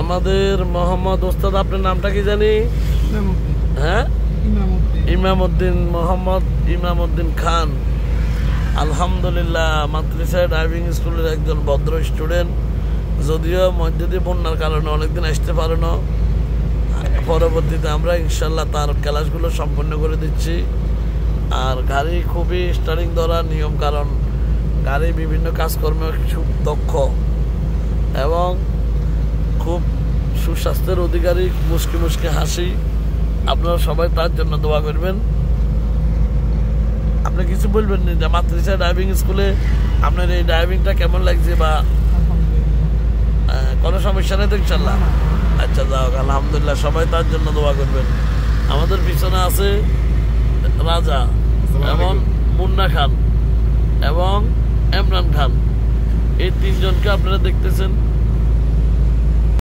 আমাদের মোহাম্মদ ওস্তাদ, আপনার নামটা কি জানি? হ্যাঁ, ইমামউদ্দিন, মোহাম্মদ ইমামউদ্দিন খান। আলহামদুলিল্লাহ, মাদ্রাসা ড্রাইভিং স্কুলের একজন ভদ্র স্টুডেন্ট। যদিও মসজিদে বন্যার কারণে অনেকদিন আসতে পারে না, পরবর্তীতে আমরা ইনশাল্লাহ তার ক্লাসগুলো সম্পন্ন করে দিচ্ছি। আর গাড়ি খুবই স্টারিং ধরা নিয়ম, কারণ গাড়ি বিভিন্ন কাজকর্মে খুব দক্ষ এবং খুব সুস্বাস্থ্যের অধিকারী, মুস্কি মুস্কি হাসি। আপনারা সবাই তার জন্য দোয়া করবেন। আপনি কিছু বলবেন না যে মাতৃষা ড্রাইভিং স্কুলে আপনার এই ড্রাইভিংটা কেমন লাগছে, বা কোনো সমস্যা নেই তো ইনশাল্লাহ? আচ্ছা, যাও, আলহামদুলিল্লাহ, সবাই তার জন্য দোয়া করবেন। আমাদের পিছনে আছে রাজা এবং মুন্না খান এবং ইমরান খান। এই তিনজনকে আপনারা দেখতেছেন।